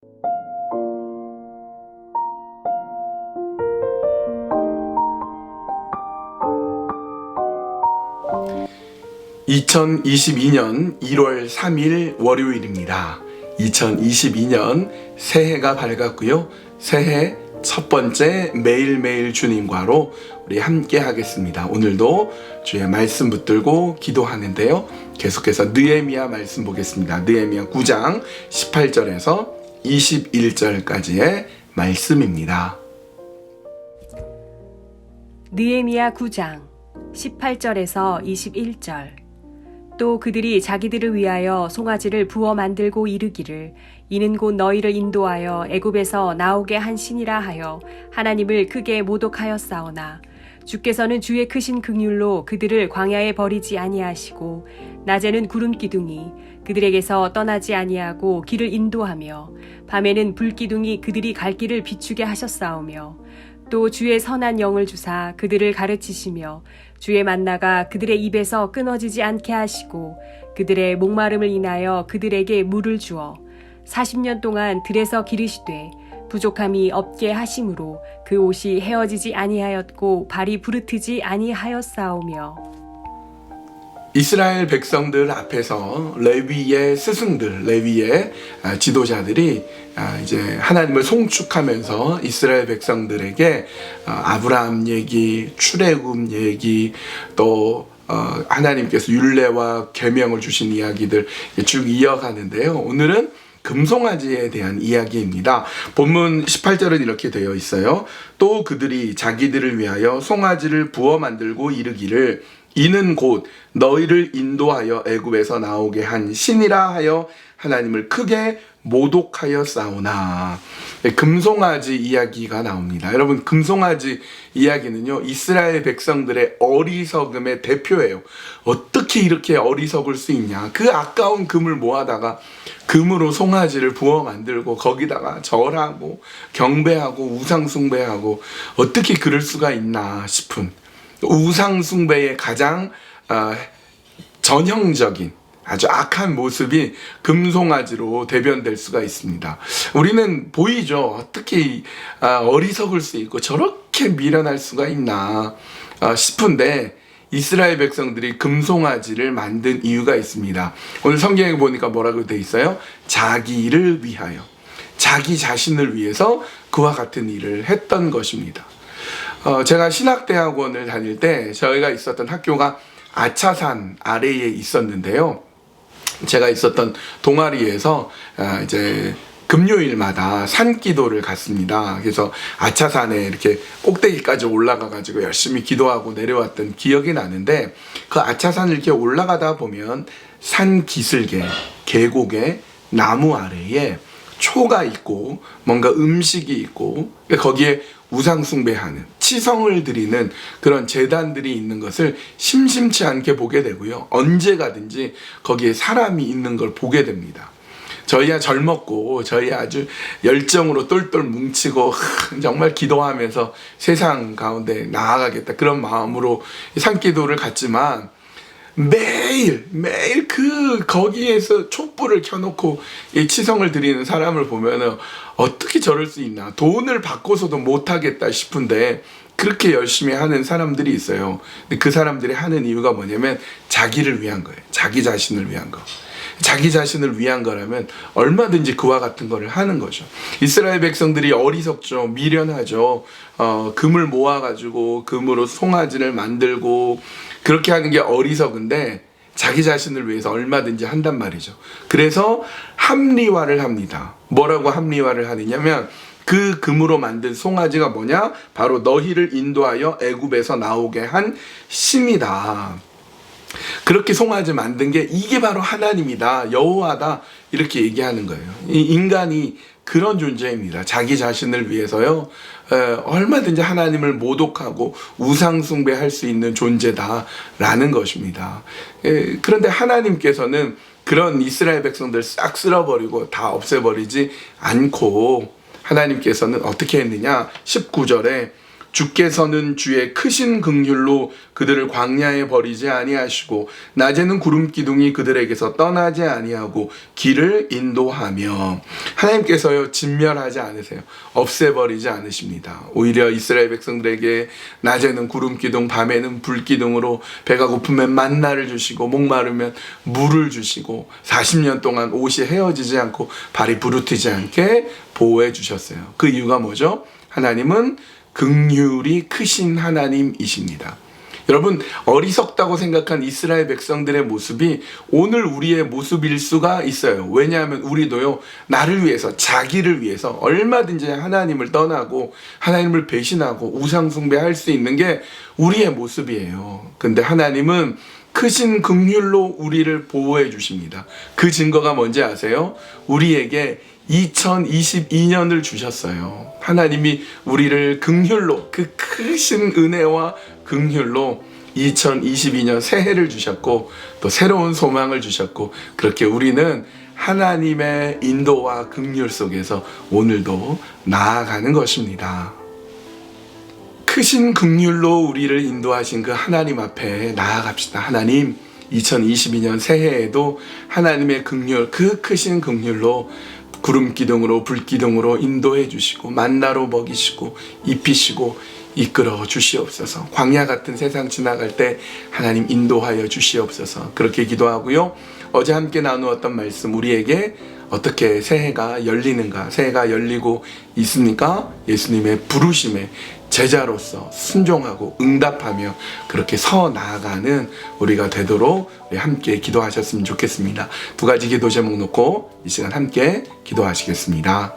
(2022년 1월 3일) 월요일입니다. 2022년 새해가 밝았고요. 새해 첫 번째 매일매일 주님과로 우리 함께 하겠습니다. 오늘도 주의 말씀 붙들고 기도하는데요. 계속해서 느헤미야 말씀 보겠습니다. 느헤미야 9장 18절에서 21절까지의 말씀입니다. 느헤미야 9장 18절에서 21절. 또 그들이 자기들을 위하여 송아지를 부어 만들고 이르기를 이는 곧 너희를 인도하여 애굽에서 나오게 한 신이라 하여 하나님을 크게 모독하였사오나 주께서는 주의 크신 긍휼로 그들을 광야에 버리지 아니하시고 낮에는 구름 기둥이 그들에게서 떠나지 아니하고 길을 인도하며 밤에는 불 기둥이 그들이 갈 길을 비추게 하셨사오며 또 주의 선한 영을 주사 그들을 가르치시며 주의 만나가 그들의 입에서 끊어지지 않게 하시고 그들의 목마름을 인하여 그들에게 물을 주어 40년 동안 들에서 기르시되 부족함이 없게 하심으로 그 옷이 헤어지지 아니하였고 발이 부르트지 아니하였사오며. 이스라엘 백성들 앞에서 레위의 스승들, 레위의 지도자들이 이제 하나님을 송축하면서 이스라엘 백성들에게 아브라함 얘기, 출애굽 얘기, 또 하나님께서 율례와 계명을 주신 이야기들 쭉 이어가는데요. 오늘은 금송아지에 대한 이야기입니다. 본문 18절은 이렇게 되어 있어요. 또 그들이 자기들을 위하여 송아지를 부어 만들고 이르기를 이는 곧 너희를 인도하여 애굽에서 나오게 한 신이라 하여 하나님을 크게 모독하였사오나. 금송아지 이야기가 나옵니다. 여러분, 금송아지 이야기는요, 이스라엘 백성들의 어리석음의 대표예요. 어떻게 이렇게 어리석을 수 있냐. 그 아까운 금을 모아다가 금으로 송아지를 부어 만들고 거기다가 절하고 경배하고 우상숭배하고 어떻게 그럴 수가 있나 싶은, 우상숭배의 가장 전형적인 아주 악한 모습이 금송아지로 대변될 수가 있습니다. 우리는 보이죠. 어떻게 어리석을 수 있고 저렇게 미련할 수가 있나 싶은데 이스라엘 백성들이 금송아지를 만든 이유가 있습니다. 오늘 성경에 보니까 뭐라고 되어 있어요? 자기를 위하여, 자기 자신을 위해서 그와 같은 일을 했던 것입니다. 제가 신학대학원을 다닐 때 저희가 있었던 학교가 아차산 아래에 있었는데요. 제가 있었던 동아리에서 이제 금요일마다 산기도를 갔습니다. 그래서 아차산에 이렇게 꼭대기까지 올라가가지고 열심히 기도하고 내려왔던 기억이 나는데, 그 아차산을 이렇게 올라가다 보면 산 기슭에, 계곡에, 나무 아래에 초가 있고 뭔가 음식이 있고 거기에 우상숭배하는, 치성을 드리는 그런 제단들이 있는 것을 심심치 않게 보게 되고요. 언제 가든지 거기에 사람이 있는 걸 보게 됩니다. 저희야 젊었고 저희 아주 열정으로 똘똘 뭉치고 정말 기도하면서 세상 가운데 나아가겠다 그런 마음으로 산기도를 갔지만 매일 거기에서 촛불을 켜놓고 이 치성을 드리는 사람을 보면은 어떻게 저럴 수 있나, 돈을 받고서도 못하겠다 싶은데 그렇게 열심히 하는 사람들이 있어요. 근데 그 사람들이 하는 이유가 뭐냐면 자기를 위한 거예요. 자기 자신을 위한 거. 자기 자신을 위한 거라면 얼마든지 그와 같은 거를 하는 거죠. 이스라엘 백성들이 어리석죠. 미련하죠. 금을 모아가지고 금으로 송아지를 만들고 그렇게 하는 게 어리석은데 자기 자신을 위해서 얼마든지 한단 말이죠. 그래서 합리화를 합니다. 뭐라고 합리화를 하느냐면 그 금으로 만든 송아지가 뭐냐? 바로 너희를 인도하여 애굽에서 나오게 한 신이다. 그렇게 송아지 만든 게 이게 바로 하나님이다, 여호와다, 이렇게 얘기하는 거예요. 이 인간이 그런 존재입니다. 자기 자신을 위해서요, 얼마든지 하나님을 모독하고 우상숭배할 수 있는 존재다라는 것입니다. 그런데 하나님께서는 그런 이스라엘 백성들 싹 쓸어버리고 다 없애버리지 않고 하나님께서는 어떻게 했느냐? 19절에 주께서는 주의 크신 긍휼로 그들을 광야에 버리지 아니하시고 낮에는 구름 기둥이 그들에게서 떠나지 아니하고 길을 인도하며. 하나님께서요 진멸하지 않으세요. 없애버리지 않으십니다. 오히려 이스라엘 백성들에게 낮에는 구름 기둥, 밤에는 불 기둥으로 배가 고프면 만나를 주시고 목마르면 물을 주시고 40년 동안 옷이 헤어지지 않고 발이 부르트지 않게 보호해 주셨어요. 그 이유가 뭐죠? 하나님은 긍휼이 크신 하나님이십니다. 여러분, 어리석다고 생각한 이스라엘 백성들의 모습이 오늘 우리의 모습일 수가 있어요. 왜냐하면 우리도요, 나를 위해서, 자기를 위해서 얼마든지 하나님을 떠나고 하나님을 배신하고 우상숭배할 수 있는 게 우리의 모습이에요. 근데 하나님은 크신 긍휼로 우리를 보호해 주십니다. 그 증거가 뭔지 아세요? 우리에게 2022년을 주셨어요. 하나님이 우리를 긍휼로, 그 크신 은혜와 긍휼로 2022년 새해를 주셨고 또 새로운 소망을 주셨고, 그렇게 우리는 하나님의 인도와 긍휼 속에서 오늘도 나아가는 것입니다. 크신 긍휼로 우리를 인도하신 그 하나님 앞에 나아갑시다. 하나님, 2022년 새해에도 하나님의 긍휼, 그 크신 긍휼로 구름 기둥으로 불 기둥으로 인도해 주시고 만나로 먹이시고 입히시고 이끌어 주시옵소서. 광야 같은 세상 지나갈 때 하나님 인도하여 주시옵소서. 그렇게 기도하고요. 어제 함께 나누었던 말씀, 우리에게 어떻게 새해가 열리는가, 새해가 열리고 있습니까? 예수님의 부르심에 제자로서 순종하고 응답하며 그렇게 서 나아가는 우리가 되도록 우리 함께 기도하셨으면 좋겠습니다. 두 가지 기도 제목 놓고 이 시간 함께 기도하시겠습니다.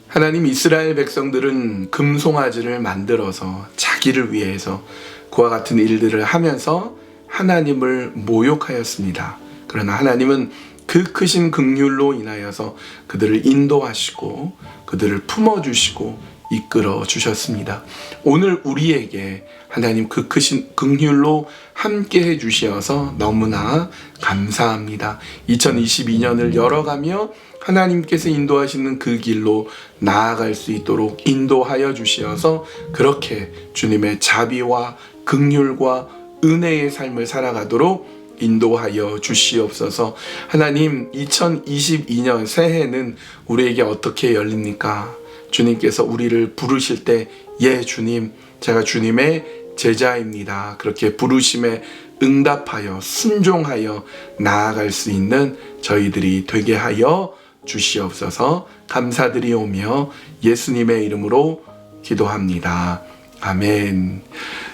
하나님, 이스라엘 백성들은 금송아지를 만들어서 자기를 위해서 그와 같은 일들을 하면서 하나님을 모욕하였습니다. 그러나 하나님은 그 크신 긍휼로 인하여서 그들을 인도하시고 그들을 품어주시고 이끌어 주셨습니다. 오늘 우리에게 하나님 그 크신 긍휼로 함께 해주셔서 너무나 감사합니다. 2022년을 열어가며 하나님께서 인도하시는 그 길로 나아갈 수 있도록 인도하여 주시어서 그렇게 주님의 자비와 긍휼과 은혜의 삶을 살아가도록 인도하여 주시옵소서. 하나님, 2022년 새해는 우리에게 어떻게 열립니까? 주님께서 우리를 부르실 때, 예 주님, 제가 주님의 제자입니다. 그렇게 부르심에 응답하여 순종하여 나아갈 수 있는 저희들이 되게 하여 주시옵소서. 감사드리오며 예수님의 이름으로 기도합니다. 아멘.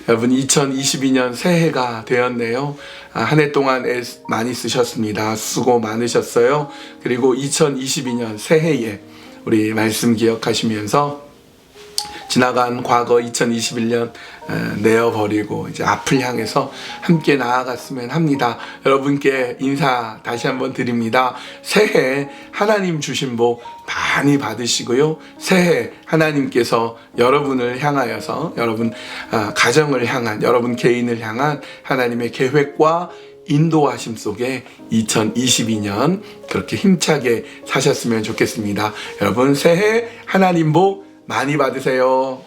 여러분, 2022년 새해가 되었네요. 한 해 동안 많이 쓰셨습니다. 수고 많으셨어요. 그리고 2022년 새해에 우리 말씀 기억하시면서 지나간 과거 2021년 내어버리고 이제 앞을 향해서 함께 나아갔으면 합니다. 여러분께 인사 다시 한번 드립니다. 새해 하나님 주신 복 많이 받으시고요. 새해 하나님께서 여러분을 향하여서 여러분 가정을 향한, 여러분 개인을 향한 하나님의 계획과 인도하심 속에 2022년 그렇게 힘차게 사셨으면 좋겠습니다. 여러분 새해 하나님 복 많이 받으세요.